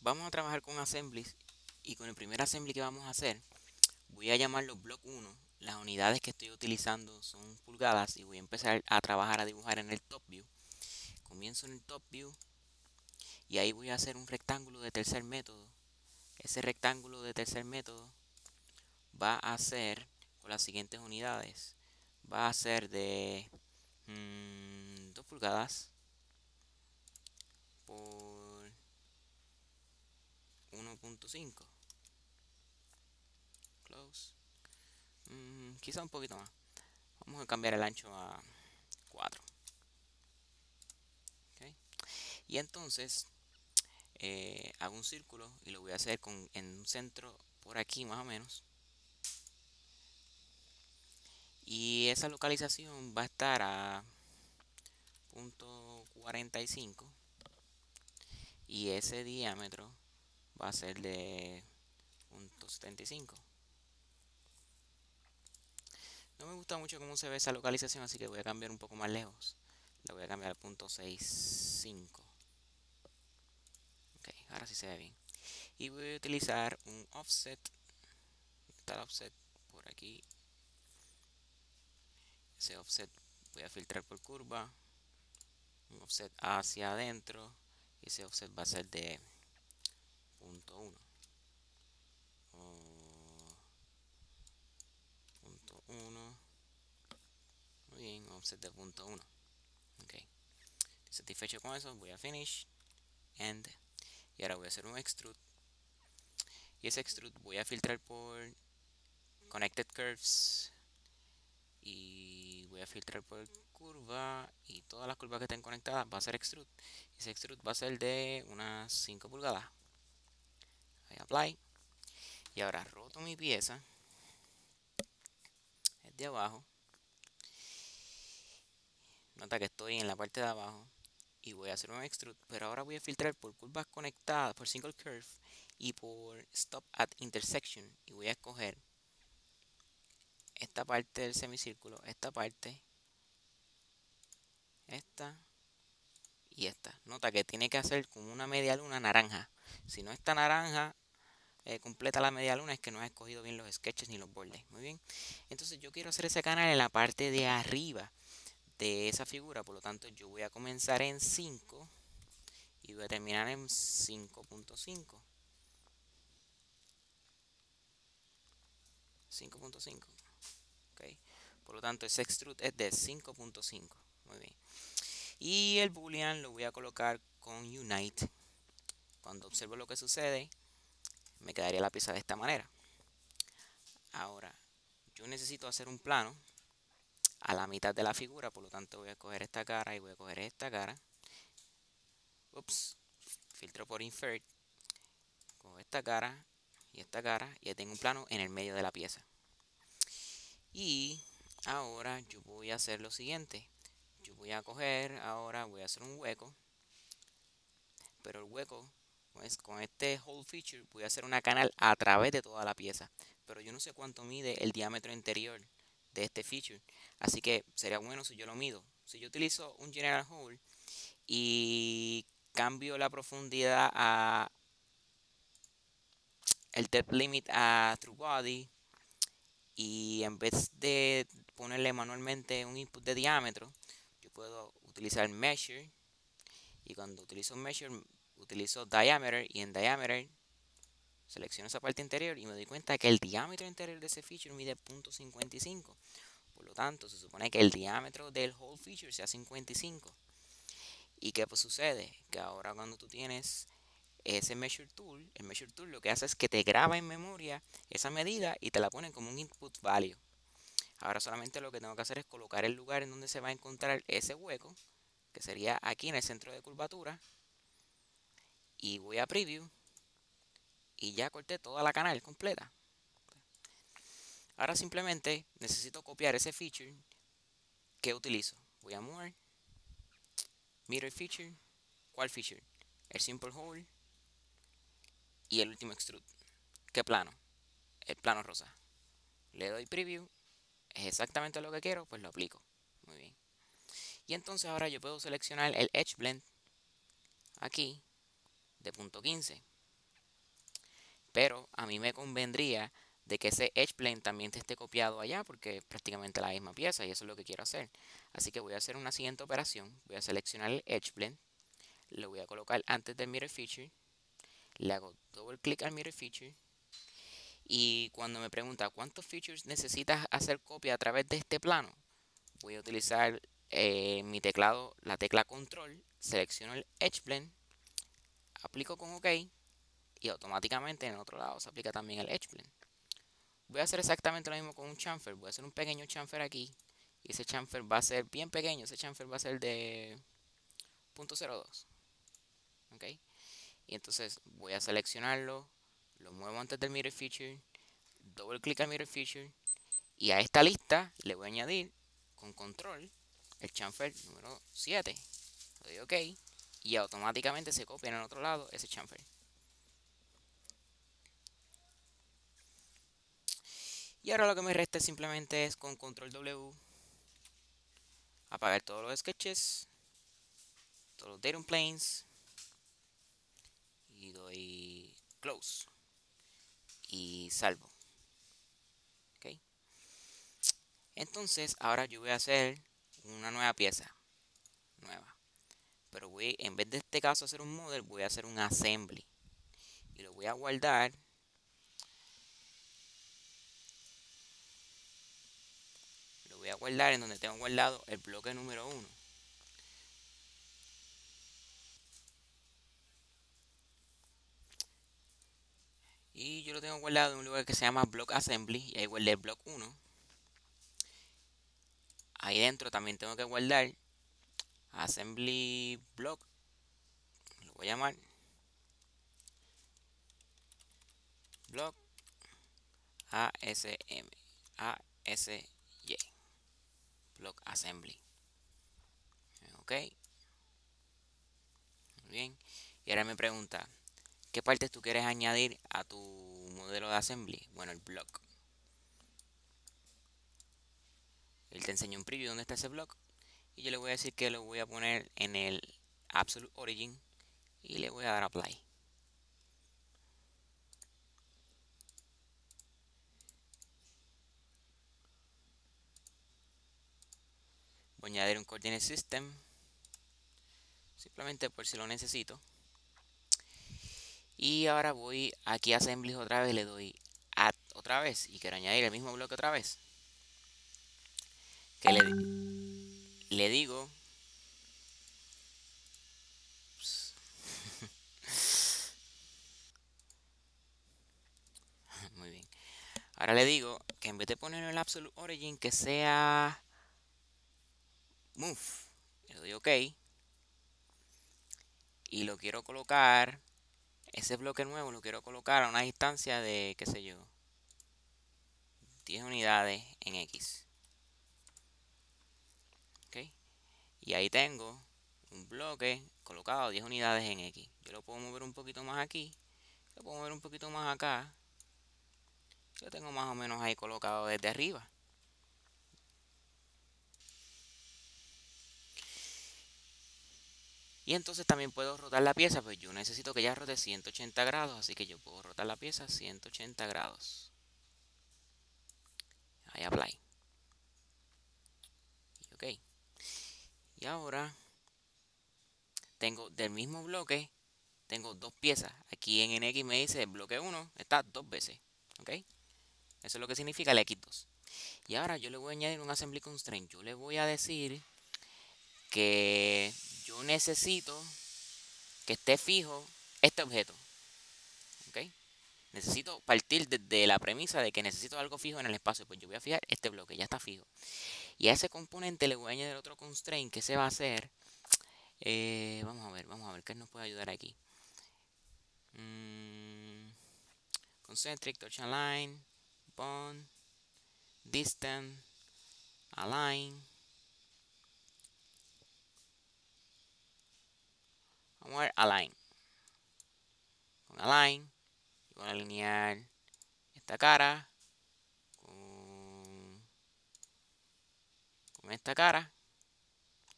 Vamos a trabajar con assemblies y con el primer assembly que vamos a hacer voy a llamarlo block 1. Las unidades que estoy utilizando son pulgadas y voy a empezar a trabajar a dibujar en el top view. Comienzo en el top view y ahí voy a hacer un rectángulo de tercer método. Ese rectángulo de tercer método va a ser con las siguientes unidades. Va a ser de 2 pulgadas por 1.5. Close. Quizá un poquito más. Vamos a cambiar el ancho a 4. ¿Okay? Y entonces hago un círculo y lo voy a hacer en un centro por aquí más o menos. Y esa localización va a estar a .45 y ese diámetro va a ser de .75. No me gusta mucho cómo se ve esa localización, así que voy a cambiar un poco más lejos. La voy a cambiar a .65. Ok, ahora sí se ve bien. Y voy a utilizar un offset. Está el offset por aquí. Ese offset voy a filtrar por curva. Un offset hacia adentro. Y ese offset va a ser de .1. .1. Muy bien, offset de .1. Ok. Satisfecho con eso, voy a finish. End. Y ahora voy a hacer un extrude. Y ese extrude voy a filtrar por connected curves. Y voy a filtrar por curva. Y todas las curvas que estén conectadas va a ser extrude. Y ese extrude va a ser de unas 5 pulgadas. Voy a apply. Y ahora roto mi pieza. Es de abajo. Nota que estoy en la parte de abajo. Y voy a hacer un extrude. Pero ahora voy a filtrar por curvas conectadas, por single curve. Y por stop at intersection. Y voy a escoger esta parte del semicírculo, esta parte, esta y esta. Nota que tiene que hacer como una media luna naranja. Si no está naranja, completa la media luna, es que no has escogido bien los sketches ni los bordes. Muy bien. Entonces yo quiero hacer ese canal en la parte de arriba de esa figura. Por lo tanto, yo voy a comenzar en 5 y voy a terminar en 5.5. 5.5. Okay. Por lo tanto, ese extrude es de 5.5. Muy bien. Y el boolean lo voy a colocar con unite. Cuando observo lo que sucede, me quedaría la pieza de esta manera. Ahora, yo necesito hacer un plano a la mitad de la figura, por lo tanto voy a coger esta cara y voy a coger esta cara. Ups, filtro por invert, cojo esta cara y ya tengo un plano en el medio de la pieza. Y ahora yo voy a hacer lo siguiente. Yo voy a coger, ahora voy a hacer un hueco, pero el hueco, pues con este hole feature voy a hacer una canal a través de toda la pieza, pero yo no sé cuánto mide el diámetro interior de este feature, así que sería bueno si yo lo mido. Si yo utilizo un general hole y cambio la profundidad a el depth limit a true body, y en vez de ponerle manualmente un input de diámetro, yo puedo utilizar measure, y cuando utilizo measure utilizo diameter, y en diameter selecciono esa parte interior y me doy cuenta que el diámetro interior de ese feature mide 0.55. Por lo tanto, se supone que el diámetro del whole feature sea 55. ¿Y qué pues sucede? Que ahora cuando tú tienes ese measure tool, el measure tool lo que hace es que te graba en memoria esa medida y te la pone como un input value. Ahora solamente lo que tengo que hacer es colocar el lugar en donde se va a encontrar ese hueco, que sería aquí en el centro de curvatura, y voy a preview y ya corté toda la canal completa. Ahora simplemente necesito copiar ese feature que utilizo. Voy a More, Mirror Feature. ¿Cuál feature? El Simple Hole y el último Extrude. ¿Qué plano? El plano rosa. Le doy Preview. Es exactamente lo que quiero, pues lo aplico. Muy bien. Y entonces ahora yo puedo seleccionar el Edge Blend aquí de .15. pero a mí me convendría de que ese edge plane también te esté copiado allá porque es prácticamente la misma pieza y eso es lo que quiero hacer. Así que voy a hacer una siguiente operación. Voy a seleccionar el edge plane, lo voy a colocar antes del mirror feature, le hago doble clic al mirror feature y cuando me pregunta cuántos features necesitas hacer copia a través de este plano, voy a utilizar mi teclado, la tecla control, selecciono el edge plane, aplico con OK y automáticamente en el otro lado se aplica también el edge plane. Voy a hacer exactamente lo mismo con un chamfer. Voy a hacer un pequeño chamfer aquí. Y ese chamfer va a ser bien pequeño. Ese chamfer va a ser de 0.02. ¿Ok? Y entonces voy a seleccionarlo. Lo muevo antes del mirror feature. Doble clic al mirror feature. Y a esta lista le voy a añadir con control el chamfer número 7. Le doy OK. Y automáticamente se copia en el otro lado ese chamfer. Y ahora lo que me resta simplemente es con control W apagar todos los sketches, todos los datum planes y doy close y salvo. ¿Ok? Entonces ahora yo voy a hacer una nueva pieza nueva, pero voy, en vez de este caso hacer un model, voy a hacer un assembly y lo voy a guardar. Lo voy a guardar en donde tengo guardado el bloque número 1. Y yo lo tengo guardado en un lugar que se llama block assembly y ahí guardé el block 1. Ahí dentro también tengo que guardar assembly block, lo voy a llamar block ASM, ASY, block assembly. Ok, muy bien. Y ahora me pregunta, ¿qué partes tú quieres añadir a tu modelo de assembly? Bueno, el block. Él te enseña un preview dónde está ese block. Y yo le voy a decir que lo voy a poner en el absolute origin y le voy a dar apply. Voy a añadir un coordinate system, simplemente por si lo necesito. Y ahora voy aquí a assembly otra vez, le doy add otra vez y quiero añadir el mismo bloque otra vez. Que le digo muy bien. Ahora le digo que en vez de poner el absolute origin que sea move, le doy OK y lo quiero colocar, ese bloque nuevo lo quiero colocar a una distancia de, qué sé yo, 10 unidades en X. ¿Ok? Y ahí tengo un bloque colocado a 10 unidades en X. Yo lo puedo mover un poquito más aquí, lo puedo mover un poquito más acá. Lo tengo más o menos ahí colocado desde arriba. Y entonces también puedo rotar la pieza, pues yo necesito que ella rote 180 grados, así que yo puedo rotar la pieza 180 grados. Ahí apply. Y ok. Y ahora tengo del mismo bloque, tengo dos piezas. Aquí en NX me dice el bloque 1 está dos veces. ¿Ok? Eso es lo que significa el X2. Y ahora yo le voy a añadir un assembly constraint. Yo le voy a decir que yo necesito que esté fijo este objeto. ¿Ok? Necesito partir desde la premisa de que necesito algo fijo en el espacio. Pues yo voy a fijar este bloque, ya está fijo. Y a ese componente le voy a añadir otro constraint que se va a hacer. Vamos a ver qué nos puede ayudar aquí. Concentric, touch align, bond, distant, align. Vamos a ver align. Con align, voy a alinear esta cara con esta cara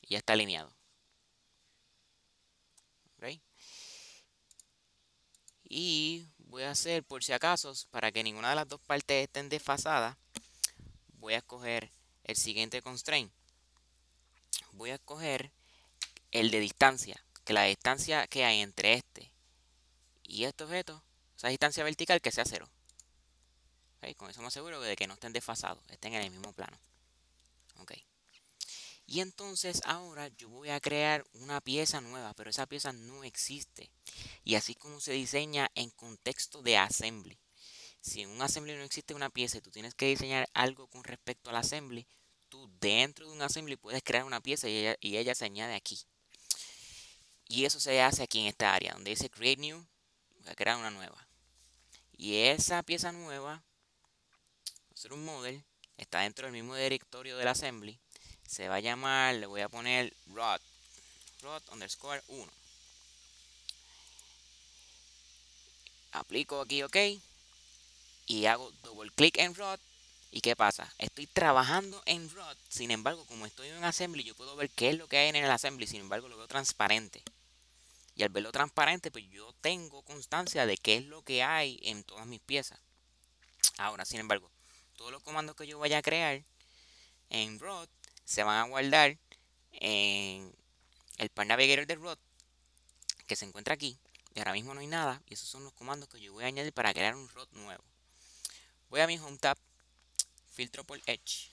y ya está alineado. ¿Ok? Y voy a hacer, por si acaso, para que ninguna de las dos partes estén desfasadas, voy a escoger el siguiente constraint. Voy a escoger el de distancia, que la distancia que hay entre este y este objeto, esa distancia vertical, que sea 0. ¿Okay? Con eso me aseguro de que no estén desfasados, estén en el mismo plano. Okay. Y entonces ahora yo voy a crear una pieza nueva, pero esa pieza no existe. Y así es como se diseña en contexto de assembly. Si en un assembly no existe una pieza y tú tienes que diseñar algo con respecto al assembly, tú dentro de un assembly puedes crear una pieza y ella se añade aquí. Y eso se hace aquí en esta área, donde dice Create New, voy a crear una nueva. Y esa pieza nueva, va a ser un model, está dentro del mismo directorio del assembly. Se va a llamar, le voy a poner rod underscore 1. Aplico aquí OK y hago doble clic en rod. ¿Y qué pasa? Estoy trabajando en rod, sin embargo, como estoy en assembly, yo puedo ver qué es lo que hay en el assembly, sin embargo, lo veo transparente. Y al verlo transparente, pues yo tengo constancia de qué es lo que hay en todas mis piezas. Ahora, sin embargo, todos los comandos que yo vaya a crear en rod se van a guardar en el Part Navigator de rod, que se encuentra aquí. Y ahora mismo no hay nada. Y esos son los comandos que yo voy a añadir para crear un rod nuevo. Voy a mi Home tab, filtro por Edge.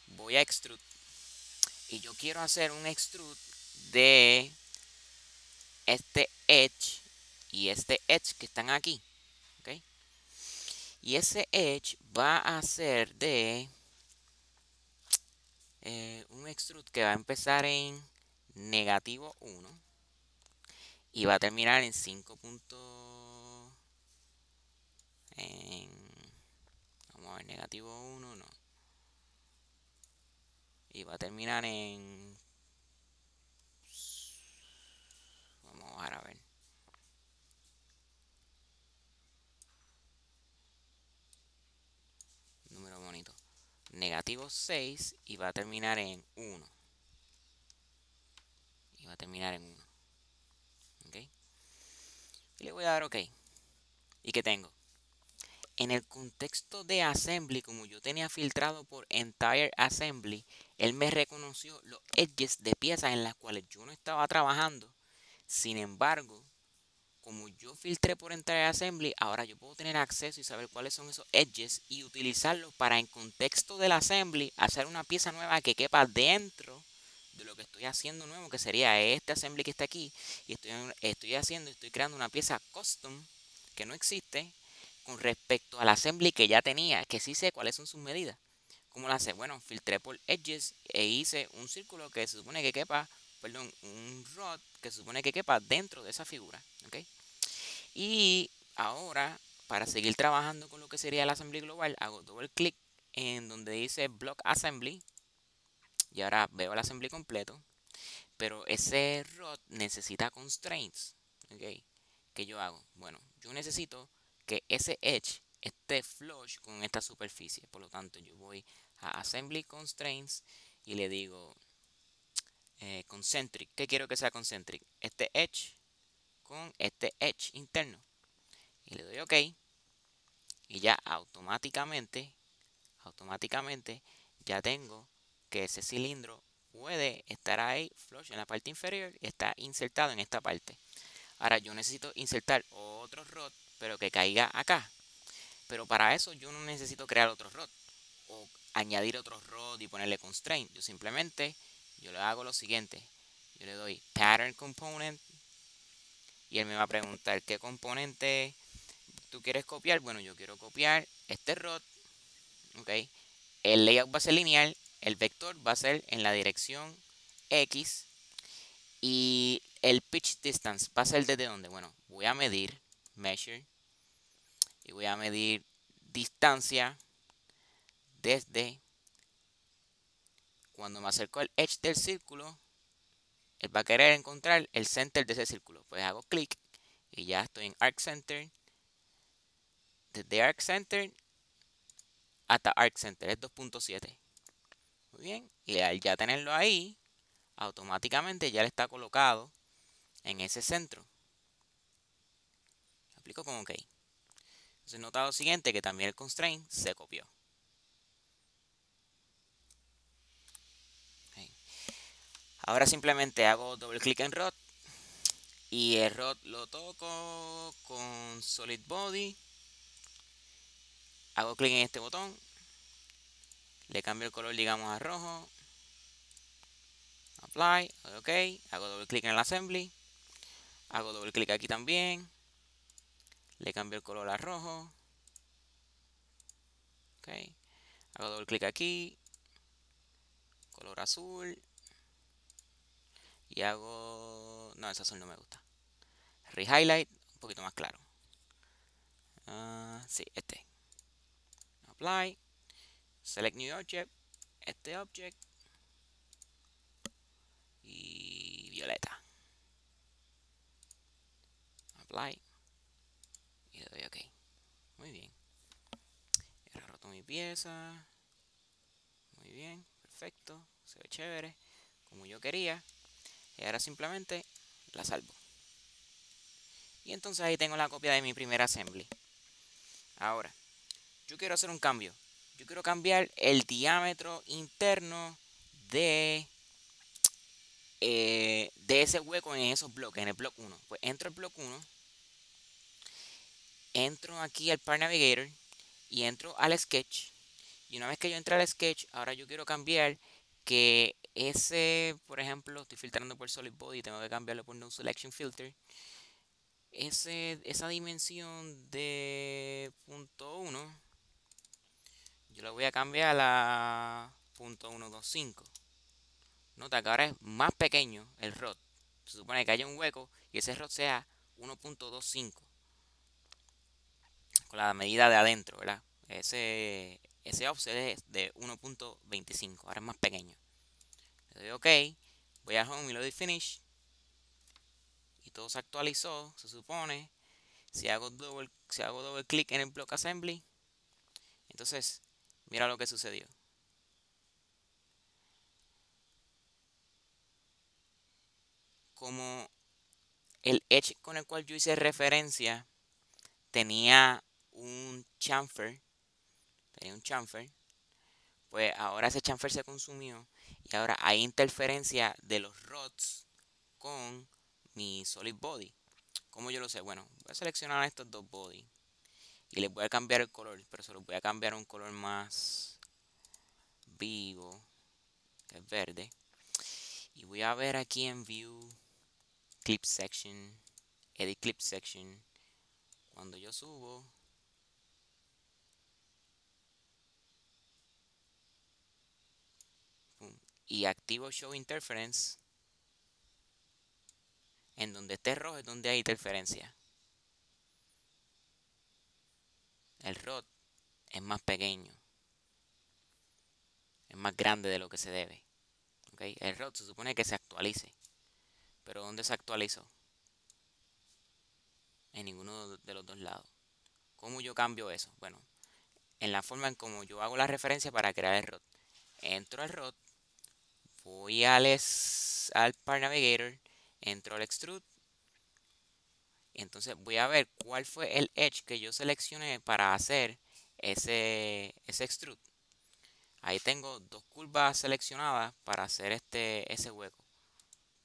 Voy a Extrude. Y yo quiero hacer un extrude de este edge y este edge que están aquí. ¿Okay? Y ese edge va a ser de un extrude que va a empezar en -1 y va a terminar en 5. Vamos a ver, -1, no. Y va a terminar en... Vamos a bajar a ver. Número bonito. -6 y va a terminar en 1. Y va a terminar en 1. ¿Ok? Y le voy a dar OK. ¿Y qué tengo? En el contexto de assembly, como yo tenía filtrado por entire assembly, él me reconoció los edges de piezas en las cuales yo no estaba trabajando. Sin embargo, como yo filtré por entire assembly, ahora yo puedo tener acceso y saber cuáles son esos edges y utilizarlos para, en contexto del assembly, hacer una pieza nueva que quepa dentro de lo que estoy haciendo nuevo, que sería este assembly que está aquí. Y estoy creando una pieza custom que no existe con respecto al assembly que ya tenía, que sí sé cuáles son sus medidas. ¿Cómo lo hace? Bueno, filtré por edges e hice un círculo que se supone que quepa, perdón, un rod que se supone que quepa dentro de esa figura. ¿Okay? Y ahora, para seguir trabajando con lo que sería el assembly global, hago doble clic en donde dice block assembly y ahora veo el assembly completo. Pero ese rod necesita constraints. ¿Okay? ¿Qué yo hago? Bueno, yo necesito que ese edge esté flush con esta superficie. Por lo tanto, yo voy a Assembly Constraints y le digo concentric. ¿Qué quiero que sea concentric? Este edge con este edge interno. Y le doy OK. Y ya automáticamente ya tengo que ese cilindro puede estar ahí flush en la parte inferior y está insertado en esta parte. Ahora yo necesito insertar otro rod, pero que caiga acá. Pero para eso yo no necesito crear otro rod o añadir otro rod y ponerle constraint. Yo le hago lo siguiente. Yo le doy pattern component y él me va a preguntar qué componente tú quieres copiar. Bueno, yo quiero copiar este rod. ¿Okay? El layout va a ser lineal. El vector va a ser en la dirección X. Y el pitch distance va a ser desde dónde. Bueno, voy a medir measure y voy a medir distancia desde cuando me acerco al edge del círculo. Él va a querer encontrar el center de ese círculo. Pues hago clic y ya estoy en arc center. Desde arc center hasta arc center es 2.7. Muy bien. Y al ya tenerlo ahí, automáticamente ya le está colocado en ese centro. aplico con OK. Entonces nota lo siguiente, que también el constraint se copió. Okay. Ahora simplemente hago doble clic en rod y el rod lo toco con solid body. Hago clic en este botón, le cambio el color, digamos, a rojo. Apply, OK, hago doble clic en el assembly, hago doble clic aquí también, le cambio el color a rojo. OK, hago doble clic aquí, color azul, y hago... no, ese azul no me gusta. Rehighlight, un poquito más claro. Sí, este. Apply, select new object, este object, y violeta. Apply, y le doy OK. Muy bien. Y ahora roto mi pieza. Muy bien, perfecto, se ve chévere, como yo quería. Y ahora simplemente la salvo. Y entonces ahí tengo la copia de mi primer assembly. Ahora, yo quiero hacer un cambio. Yo quiero cambiar el diámetro interno de ese hueco en esos bloques, en el block 1. Pues entro al block 1, entro aquí al Part Navigator y entro al Sketch. Y una vez que yo entre al Sketch, ahora yo quiero cambiar que ese, por ejemplo, estoy filtrando por Solid Body, tengo que cambiarlo por No Selection Filter. Esa dimensión de .1 yo la voy a cambiar a .125. Nota que ahora es más pequeño el rod. Se supone que haya un hueco y ese rod sea 1.25 con la medida de adentro, ¿verdad? Ese offset es de 1.25, ahora es más pequeño. Le doy OK, voy a Home y le doy Finish y todo se actualizó, se supone. Si hago doble clic en el Block Assembly, entonces mira lo que sucedió. Como el edge con el cual yo hice referencia tenía un chamfer, pues ahora ese chamfer se consumió y ahora hay interferencia de los rods con mi solid body. ¿Cómo yo lo sé? Bueno, voy a seleccionar estos dos body y les voy a cambiar el color, pero se los voy a cambiar a un color más vivo, que es verde. Y voy a ver aquí en View, Clip Section, Edit Clip Section. Cuando yo subo, pum, y activo Show Interference, en donde esté rojo es donde hay interferencia. El rod es más pequeño, es más grande de lo que se debe. ¿Okay? El rod se supone que se actualice, pero ¿dónde se actualizó? En ninguno de los dos lados. ¿Cómo yo cambio eso? Bueno, en la forma en como yo hago la referencia para crear el rod. Entro al rod, voy al Part Navigator, entro al Extrude. Entonces voy a ver cuál fue el edge que yo seleccioné para hacer ese extrude. Ahí tengo dos curvas seleccionadas para hacer ese hueco.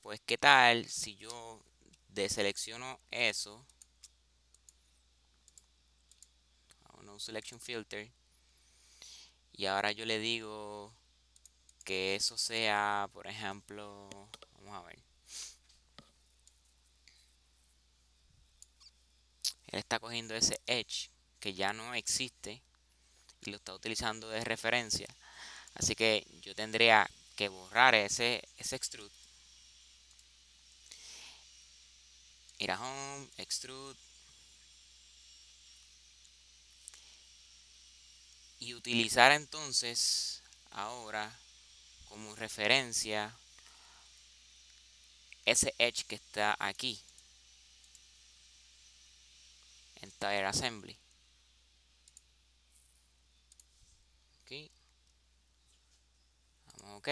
Pues qué tal si yo deselecciono eso, hago no selection filter, y ahora yo le digo que eso sea, por ejemplo, vamos a ver, él está cogiendo ese edge que ya no existe y lo está utilizando de referencia. Así que yo tendría que borrar ese extrude. Ir a Home, Extrude. Y utilizar entonces ahora como referencia ese edge que está aquí en Tire Assembly. Aquí. Vamos OK.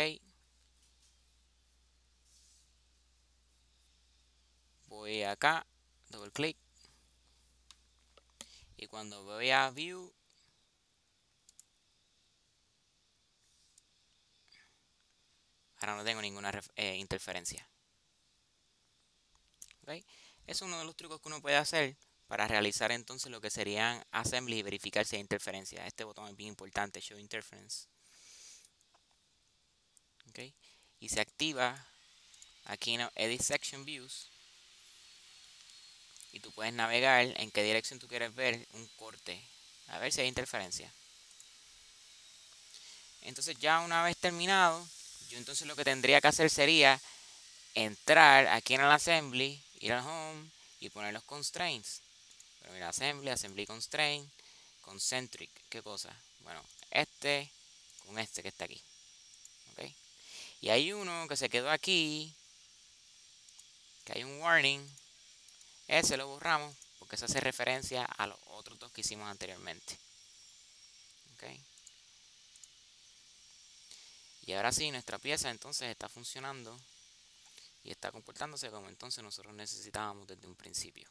Voy acá, doble clic, Y cuando voy a View, ahora no tengo ninguna interferencia. ¿Okay? Es uno de los trucos que uno puede hacer para realizar entonces lo que serían assembly y verificar si hay interferencia. Este botón es bien importante, Show Interference. ¿Okay? Y se activa aquí en Edit Section Views. Y tú puedes navegar en qué dirección tú quieres ver un corte. A ver si hay interferencia. Entonces ya una vez terminado, yo entonces lo que tendría que hacer sería entrar aquí en el Assembly, ir al Home y poner los Constraints. Pero mira, Assembly Constraint, Concentric, ¿qué cosa? Bueno, este con este que está aquí. ¿Ok? Y hay uno que se quedó aquí, que hay un warning. Ese lo borramos porque eso hace referencia a los otros dos que hicimos anteriormente. ¿Ok? Y ahora sí, nuestra pieza entonces está funcionando y está comportándose como entonces nosotros necesitábamos desde un principio.